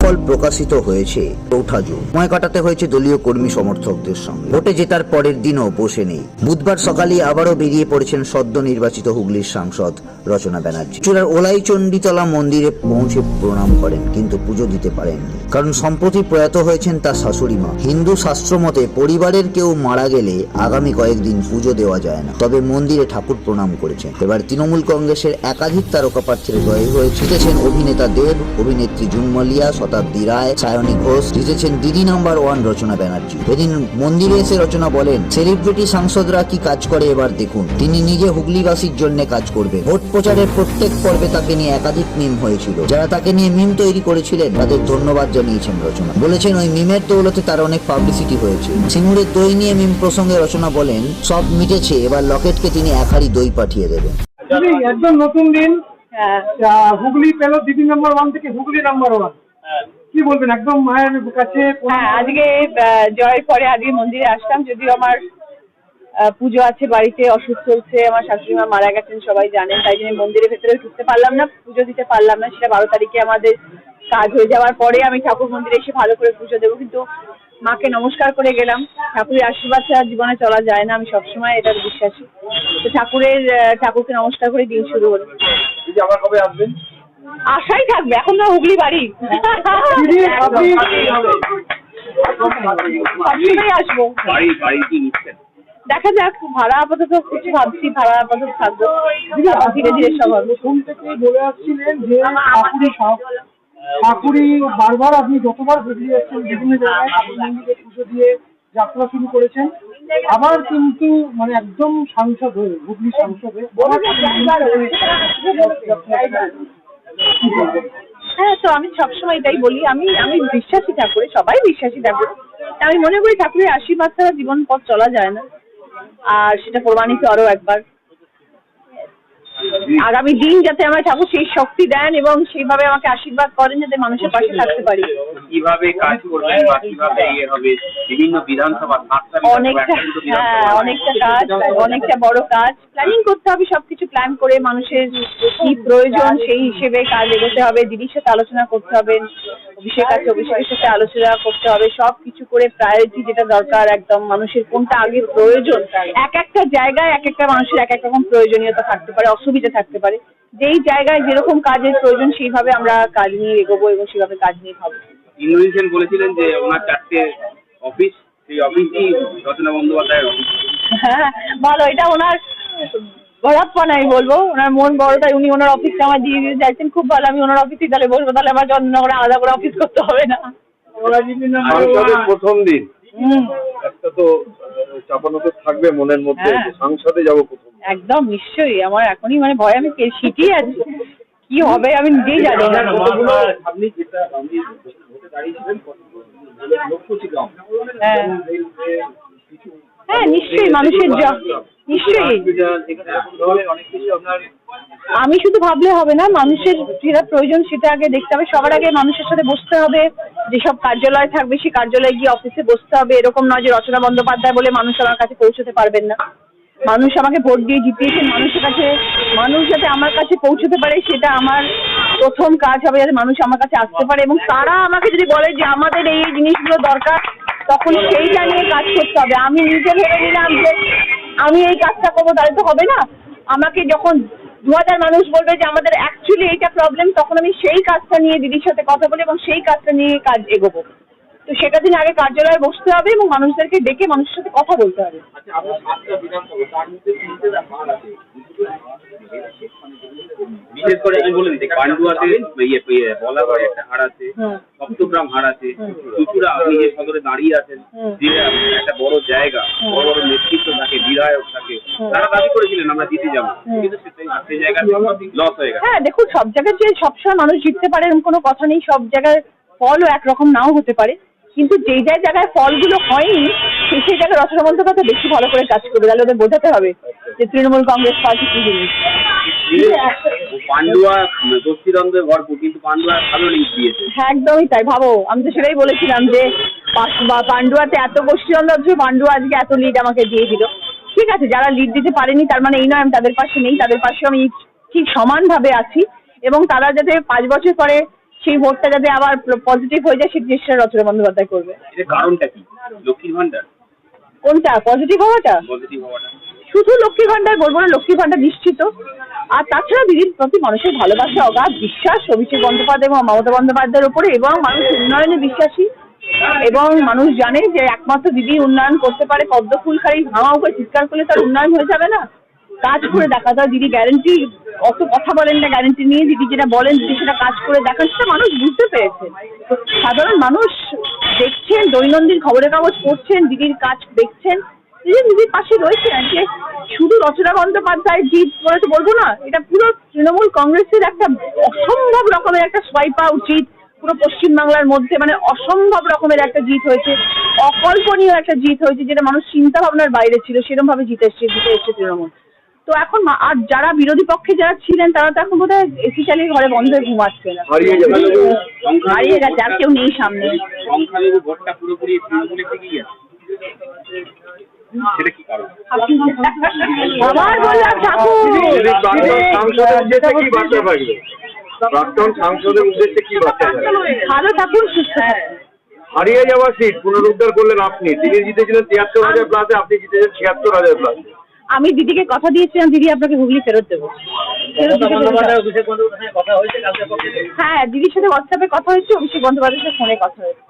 ফলাফল প্রকাশিত হয়েছে 4 জুন। সময় কাটাতে হয়েছে দলীয় কর্মী সমর্থকদের সঙ্গে। ভোটে জেতার পরের দিনও বসে নেই। বুধবার সকালে আবারও বেরিয়ে পড়েছেন সদ্য নির্বাচিত হুগলির সাংসদ রচনা ব্যানার্জি। চূড়ার ওলাই চণ্ডীতলা মন্দিরে পৌঁছে প্রণাম করেন, কিন্তু পুজো দিতে পারেননি, কারণ সম্প্রতি প্রয়াত হয়েছেন তার শাশুড়ি মা। হিন্দু শাস্ত্র মতে পরিবারের কেউ মারা গেলে আগামী কয়েকদিন পুজো দেওয়া যায় না, তবে মন্দিরে ঠাকুর প্রণাম করেছেন। এবার তৃণমূল কংগ্রেসের একাধিক তারকা প্রার্থীর জয় হয়ে জিতেছেন অভিনেতা দেব, অভিনেত্রী জুন মালিয়া, শতাব্দী রায়, সায়নী ঘোষ, জিতেছেন দিদি নাম্বার 1 রচনা ব্যানার্জি। এদিন মন্দিরে এসে রচনা বলেন, সেলিব্রিটি সাংসদরা কি কাজ করে এবার দেখুন। তিনি নিজে হুগলিবাসীর জন্য কাজ করবেন। ভোট প্রচারের প্রত্যেক পর্বে তাকে নিয়ে একাধিক মিম হয়েছিল। যারা তাকে নিয়ে মিম তৈরি করেছিলেন তাদের ধন্যবাদ জানিয়েছেন রচনা। বলেছেন ওই মিমের দৌলতে তার অনেক পাবলিসিটি হয়েছে। সিঙ্গুরের দই নিয়ে মিম প্রসঙ্গে রচনা বলেন, সব মিটেছে, এবার লকেটকে তিনি 1 হাঁড়ি দই পাঠিয়ে দেবেন। একদম নতুন দিন, হুগলি পেল দিদি নাম্বার 1 থেকে হুগলি নাম্বার 1। কি বলবেন একদম মায়ের কাছে? হ্যাঁ, আজকে জয়ের পরে আজকে মন্দিরে আসলাম, যদিও আমার পুজো আছে বাড়িতে, ওষুধ চলছে, আমার শাশুড়ি মা মারা গেছেন সবাই জানেন, তাই জন্য মন্দিরের ভেতরে ঢুকতে পারলাম না, পুজো দিতে পারলাম না। সেটা 12 তারিখে আমাদের কাজ হয়ে যাওয়ার পরে আমি ঠাকুর মন্দিরে এসে ভালো করে পুজো দেবো। কিন্তু মাকে নমস্কার করে গেলাম। ঠাকুরের আশীর্বাদ ছাড়া জীবনে চলা যায় না, আমি সবসময় এটার বিশ্বাসী। তো ঠাকুরকে নমস্কার করে দিন শুরু হলো। আবার কবে আসবেন? আশাই থাকবে, এখন না হুগলি বাড়ি, সবসময় আসবো। দেখা যাক, ভাড়া আপাতত কিছু ভাবছি, ভাড়া আপাতত থাকবো, ধীরে ধীরে সব হবে। প্রথম থেকে বলে আসছিলেন যে ঠাকুরি বারবার আপনি যতবার বেরিয়ে যাচ্ছেন বিভিন্ন জায়গায় ঠাকুর মন্দিরে পুজো দিয়ে যাত্রা শুরু করেছেন, আবার কিন্তু মানে একদম সাংসদ হয়ে, হুগলি সাংসদ হয়ে। হ্যাঁ, তো আমি সবসময় এটাই বলি, আমি বিশ্বাসী ঠাকুরে, সবাই বিশ্বাসী ঠাকুরে। আমি মনে করি ঠাকুরের আশীর্বাদ ছাড়া জীবন পথ চলা যায় না, আর সেটা প্রমাণিত আরো একবার। আগামী দিন যাতে আমার ঠাকুর সেই শক্তি দেন এবং সেইভাবে আমাকে আশীর্বাদ করেন, যাতে মানুষের পাশে থাকতে পারি। কিভাবে কাজ করবেন বা কিভাবে হবে বিভিন্ন বিধানসভা অনেকটা কাজ, অনেকটা বড় কাজ, প্ল্যানিং করতে হবে, সবকিছু প্ল্যান করে মানুষের কি প্রয়োজন সেই হিসেবে কাজ এগোতে হবে। দিদির সাথে আলোচনা করতে হবে, অভিষেকের সাথে আলোচনা করতে হবে, সবকিছু করে প্রায়োরিটি যেটা দরকার, একদম মানুষের কোনটা আগে প্রয়োজন। এক একটা জায়গায় এক একটা মানুষের এক এক রকম প্রয়োজনীয়তা থাকতে পারে, অসুবিধা থাকতে পারে। যেই জায়গায় যেরকম কাজের প্রয়োজন সেইভাবে আমরা কাজ নিয়ে এগোবো এবং সেভাবে কাজ নিয়ে ভাববো। ইন্দ্রজিৎ বলেছিলেন যে ওনার 4টে অফিস, সেই অফিসই রচনা বন্দ্যোপাধ্যায়ের অফিস। হ্যাঁ, ভালো, এটা ওনার বরাপ্পা নাই বলবো, ওনার মন বড়, তাই উনি ওনার অফিসটা আমার দিয়ে দিয়ে যাচ্ছেন। খুব ভালো, আমি ওনার অফিসেই তাহলে বসবো, তাহলে আমার জন্য করে আলাদা করে অফিস করতে হবে না। প্রথম দিন একটা তো চাপানোতে থাকবে মনের মধ্যে, সংসদে যাবো প্রথম। একদম নিশ্চয়ই, আমার এখনই মানে ভয়, আমি সিটিয়ে আছি, কি হবে আমি নিজেই জানি না। হ্যাঁ, নিশ্চয়ই মানুষের নিশ্চয়ই, আমি শুধু ভাবলে হবে না, মানুষের যেটা প্রয়োজন সেটা আগে দেখতে হবে। সবার আগে মানুষের সাথে বসতে হবে, যেসব কার্যালয় থাকবে সেই কার্যালয়ে গিয়ে অফিসে বসতে হবে। এরকম নয় যে রচনা বন্দ্যোপাধ্যায় বলে মানুষ আমার কাছে পৌঁছতে পারবেন না। মানুষ আমাকে ভোট দিয়ে জিতিয়েছেন, মানুষ যাতে আমার কাছে পৌঁছতে পারে সেটা আমার প্রথম কাজ হবে, যাতে মানুষ আমার কাছে আসতে পারে এবং তারা আমাকে যদি বলে যে আমাদের এই জিনিসগুলো দরকার, তখন সেইটা নিয়ে কাজ করতে হবে। আমি নিজে ভেবে নিলাম যে আমি এই কাজটা করবো, তাহলে তো হবে না। আমাকে যখন 2000 মানুষ বলবে যে আমাদের অ্যাকচুয়ালি এইটা প্রবলেম, তখন আমি সেই কাজটা নিয়ে দিদির সাথে কথা বলি এবং সেই কাজটা নিয়ে কাজ এগোবো। তো সেটা দিন আগে কার্যালয়ে বসতে হবে এবং মানুষদেরকে ডেকে মানুষের সাথে কথা বলতে হবে। বিশেষ করে আমি বলে দিচ্ছি, পান্ডুয়াতে বলাবাড়ি একটা হাড় আছে, সপ্তগ্রাম হাড় আছে, চুচুড়া আপনি যে সদরে দাঁড়িয়ে আছেন, যে একটা বড় জায়গা, বড় বড় নেতৃত্ব থাকে, বিধায়ক থাকে, তারা দাবি করেছিলেন আমরা জিতে যাবো, কিন্তু সেই জায়গায় লস হয়ে গেছে। হ্যাঁ, দেখুন, সব জায়গায় যে সবসময় মানুষ জিততে পারে এরকম কোনো কথা নেই, সব জায়গায় ফলও একরকম নাও হতে পারে, কিন্তু যেই জায়গায় ফলগুলো হয়নি সেই জায়গায় রচনা বন্দ্যোপাধ্যায় বেশি ভালো করে কাজ করবে, তাহলে ওদের বোঝাতে হবে যে তৃণমূল কংগ্রেস পার্টি কি জিনিস। পান্ডুয়া গোষ্ঠীদ্বন্দ্বে ভরপুর, কিন্তু পান্ডুয়া ভালো লিড দিয়েছে। হ্যাঁ, একদমই তাই। ভাবো, আমি তো সেটাই বলেছিলাম যে পান্ডুয়াতে এত গোষ্ঠীদ্বন্দ্ব আছে, পান্ডুয়া আজকে এত লিড আমাকে দিয়ে দিল। ঠিক আছে, যারা লিড দিতে পারেনি তার মানে এই নয় আমি তাদের পাশে নেই, তাদের পাশে আমি ঠিক সমানভাবে আছি এবং তারা যাতে 5 বছর পরে সেই ভোটটা যাতে আবার পজিটিভ হয়ে যায় সেই চেষ্টা রচনা বন্দ্যোপাধ্যায় করবে। এর কারণটা কি? লক্ষ্মীর ভান্ডার কোনটা পজিটিভ হওয়াটা? পজিটিভ হওয়াটা শুধু লক্ষ্মী ভান্ডার বলবো না, লক্ষ্মী ভান্ডার নিশ্চিত। আর তাছাড়া দিদির প্রতি মানুষের ভালোবাসা, অগাধ বিশ্বাস অভিষেক বন্দ্যোপাধ্যায় এবং মমতা বন্দ্যোপাধ্যায়ের উপরে, এবং মানুষ উন্নয়নে বিশ্বাসী, এবং মানুষ জানে যে একমাত্র দিদি উন্নয়ন করতে পারে। পদ্ম ফুল খালি ভাঙা উপরে চিৎকার করলে তার উন্নয়ন হয়ে যাবে না, কাজ করে দেখা যায়। দিদি গ্যারেন্টি, অত কথা বলেন না গ্যারেন্টি নিয়ে, দিদি যেটা বলেন দিদি সেটা কাজ করে দেখান, সেটা মানুষ বুঝতে পেরেছে। সাধারণ মানুষ দেখছেন, দৈনন্দিন খবরের কাগজ পড়ছেন, দিদির কাজ দেখছেন, দিদির পাশে রয়েছে। যে শুধু রচনা বন্দ্যোপাধ্যায় জিত বলে তো বলবো না, এটা পুরো তৃণমূল কংগ্রেসের একটা অসম্ভব রকমের একটা সোয়াইপ আউট জিত পুরো পশ্চিমবাংলার মধ্যে, মানে অসম্ভব রকমের একটা জিত হয়েছে, অকল্পনীয় একটা জিত হয়েছে, যেটা মানুষ চিন্তা ভাবনার বাইরে ছিল, সেরকম ভাবে জিতে এসছে তৃণমূল। তো এখন আর যারা বিরোধী পক্ষে যারা ছিলেন তারা তো এখন বোধহয় এসি চালিয়ে ঘরে বন্ধ হয়ে ঘুমাচ্ছে না, হারিয়ে গেছে, আর কেউ নেই সামনে। সংখ্যালঘু ভোটটা পুরোপুরি তৃণমূলের থেকে গেছে, সেটা কি কারণ? আবার বললাম ঠাকুর, প্রাক্তন সাংসদের উদ্দেশ্যে কি বার্তা থাকবে? ভালো থাকুন, সুস্থ থাকুন। হারিয়ে যাওয়া সিট পুনরুদ্ধার করলেন আপনি। তিনি জিতেছিলেন ৭৩,০০০ প্লাসে, আপনি জিতেছেন ৭৬,০০০ প্লাসে। আমি দিদিকে কথা দিয়েছিলাম দিদি আপনাকে হুগলি ফেরত দেবো। হ্যাঁ, দিদির সাথে হোয়াটসঅ্যাপে কথা হয়েছে, অভিষেক বন্দ্যোপাধ্যায়ের সাথে ফোনে কথা হয়েছে।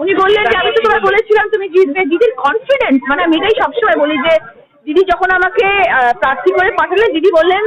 উনি বললেন যে আমি তো তোমায় বলেছিলাম তুমি জিতবে। দিদির কনফিডেন্স, মানে আমি এটাই সবসময় বলি যে দিদি যখন আমাকে প্রার্থী করে পাঠালেন, দিদি বললেন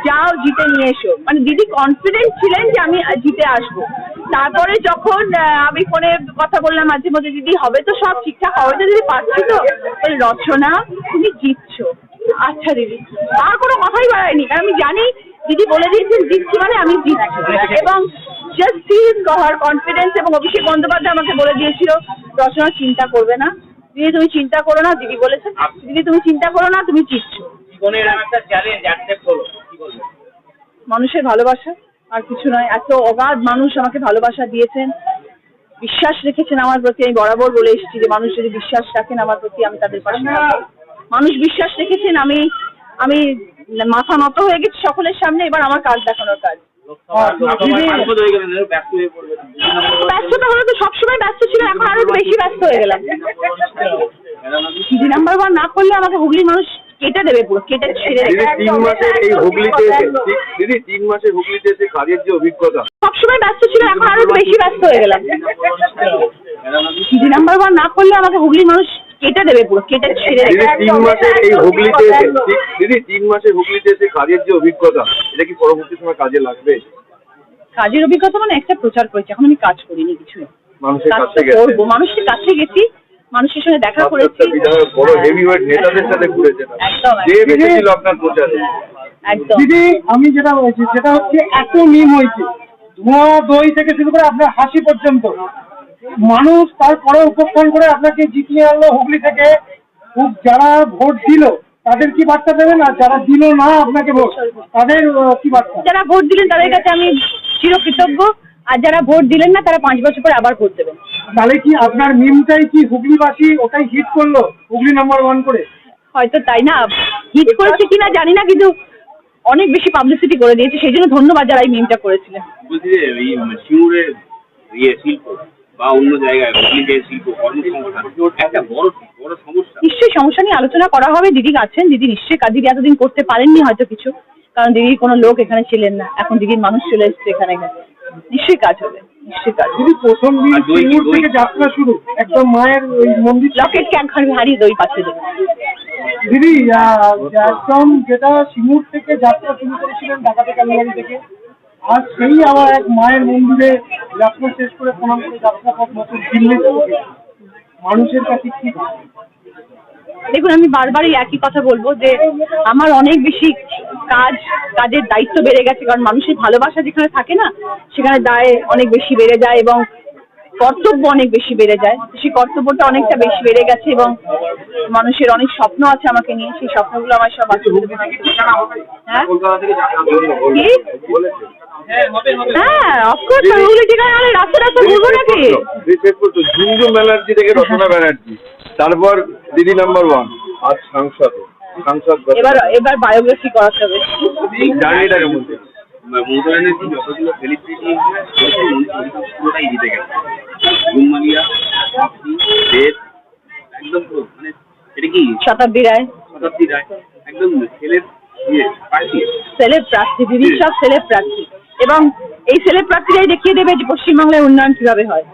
যাও জিতে নিয়ে এসো, মানে দিদি কনফিডেন্ট ছিলেন যে আমি জিতে আসবো। তারপরে যখন আমি ফোনে কথা বললাম মাঝে মধ্যে, দিদি হবে তো সব ঠিকঠাক, হবে তো দিদি, পাচ্ছি তো? রচনা তুমি জিতছো। আচ্ছা দিদি, আর কোনো কথাই বাড়ায়নি, কারণ আমি জানি দিদি বলে দিয়েছেন জিতছি মানে আমি জিতছি। এবং জাস্ট সিজ হার কনফিডেন্স। এবং অভিষেক বন্দ্যোপাধ্যায় আমাকে বলে দিয়েছিল রচনা চিন্তা করবে না, দিদি তুমি চিন্তা করো না, দিদি বলেছেন দিদি তুমি চিন্তা করো না, তুমি জিতছো। মানুষের ভালোবাসা আর কিছু নয়। এত অগাধ মানুষ আমাকে ভালোবাসা দিয়েছেন, বিশ্বাস রেখেছেন আমার প্রতি। আমি বরাবর বলে এসেছি যে মানুষ যদি বিশ্বাস রাখেন আমার প্রতি, আমি তাদের পাশে থাকবো। মানুষ বিশ্বাস রেখেছেন, আমি মাথা নত হয়ে গেছি সকলের সামনে, এবার আমার কাজ দেখানোর কাজ। ব্যস্ততা হলে তো সবসময় ব্যস্ত ছিল, এখন আরো বেশি ব্যস্ত হয়ে গেলাম। দিদি নাম্বার 1 না করলে আমাকে হুগলির মানুষ কেটে দেবে, পুরো কেটে ছেড়ে দেবে। দিদি 3 মাসে হুগলিতে এসে কাজের যে অভিজ্ঞতা, সবসময় ব্যস্ত ছিল, এখন আরো বেশি ব্যস্ত হয়ে গেলাম। দিদি নাম্বার 1 না করলে আমাকে হুগলির মানুষ কেটে দেবে, পুরো কেটে ছেড়ে দেবে। দিদি 3 মাসে হুগলিতে এসে কাজের যে অভিজ্ঞতা, এটা কি পরবর্তী সময় কাজে লাগবে? কাজের অভিজ্ঞতা মানে একটা প্রচার করেছি, এখন আমি কাজ করিনি কিছু। মানুষের কাছে করবো, মানুষের কাছে গেছি, মানুষের সঙ্গে দেখা করেছি, বড় হেভিওয়েট নেতাদের সাথে ঘুরেছেন, যে বেঁচেছিল আপনার প্রচারে। একদম। দিদি আমি যেটা বলছি সেটা হচ্ছে এত মিম হয়েছে, ধোঁয়া দই থেকে শুরু করে আপনার হাসি পর্যন্ত, মানুষ তারপরে উপস্থান করে আপনাকে জিতিয়ে আনলো হুগলি থেকে। যারা ভোট দিল তাদের কি বার্তা দেবেন, আর যারা দিল না আপনাকে ভোট, তাদের কি বার্তা? যারা ভোট দিলেন তাদের কাছে আমি চিরকৃতজ্ঞ, আর যারা ভোট দিলেন না তারা 5 বছর পরে আবার ভোট দেবেন। তাহলে কি আপনার মিমটাই কি হুগলিবাসী ওটাই হিট করলো, হুগলি নাম্বার 1 করে? হয়তো তাই না, হিট করেছে কিনা জানি না, কিন্তু অনেক বেশি পাবলিসিটি করে দিয়েছে, সেই জন্য ধন্যবাদ যারা এই মিমটা করেছিলেন। বলছি যে এই সিঙ্গুরের শিল্প বা অন্য জায়গায় হুগলিতে শিল্প কর্মসংস্থান একটা বড় সমস্যা। নিশ্চয়ই সমস্যা নিয়ে আলোচনা করা হবে। দিদি আছেন, দিদি নিশ্চয়ই দিদি এতদিন করতে পারেননি হয়তো কিছু, কারণ দিদির কোনো লোক এখানে ছিলেন না, এখন দিদির মানুষ চলে এসছে এখানে, নিশ্চয়ই কাজ হবে, নিশ্চয়ই কাজ হবে। দিদি প্রথম দিন সিঙ্গুর থেকে যাত্রা শুরু, একদম মায়ের ওই মন্দির লকেট ক্যাঙ্ক হারিয়ে দই পাচ্ছে দেবে। দিদি একদম যেটা সিঙ্গুর থেকে যাত্রা শুরু করেছিলেন ঢাকাতে কালীবাড়ি থেকে, আর সেই আবার এক মায়ের মন্দিরে যাত্রা শেষ করে প্রণাম করে যাত্রা পথ নতুন দিল্লি মানুষের কাছে কি? দেখুন, আমি বারবারই একই কথা বলবো যে আমার অনেক বেশি কাজের দায়িত্ব বেড়ে গেছে, কারণ মানুষের ভালোবাসা যেখানে থাকে না সেখানে দায় অনেক বেশি বেড়ে যায় এবং কর্তব্য অনেক বেশি বেড়ে যায়। সেই কর্তব্যটা অনেকটা বেশি বেড়ে গেছে এবং মানুষের অনেক স্বপ্ন আছে আমাকে নিয়ে, সেই স্বপ্নগুলো আমার সব আছে। হ্যাঁ, অফকোর্স, হুগলি যেখানে আমি রাস্তা ঘুরবো নাকি? ঝুমঝুম ব্যানার্জি থেকে রচনা ব্যানার্জি, তারপর দিদি নাম্বার 1, আজ সাংসদ। এবার বায়োগ্রাফি করাতে হবে। জার্নিটার মধ্যে মমতা ব্যানার্জি যতগুলো সেলিব্রিটি পুরোটাই জিতে গেছে। গুনমালিয়া, দেব, একদম পুরো মানে এটা কি শতাব্দী রায় একদম ছেলের প্রার্থী। সেলেব প্রার্থী, দিদির সব সেলেব প্রার্থী, এবং এই সেলেব প্রার্থীরাই দেখিয়ে দেবে যে পশ্চিমবাংলায় উন্নয়ন কিভাবে হয়।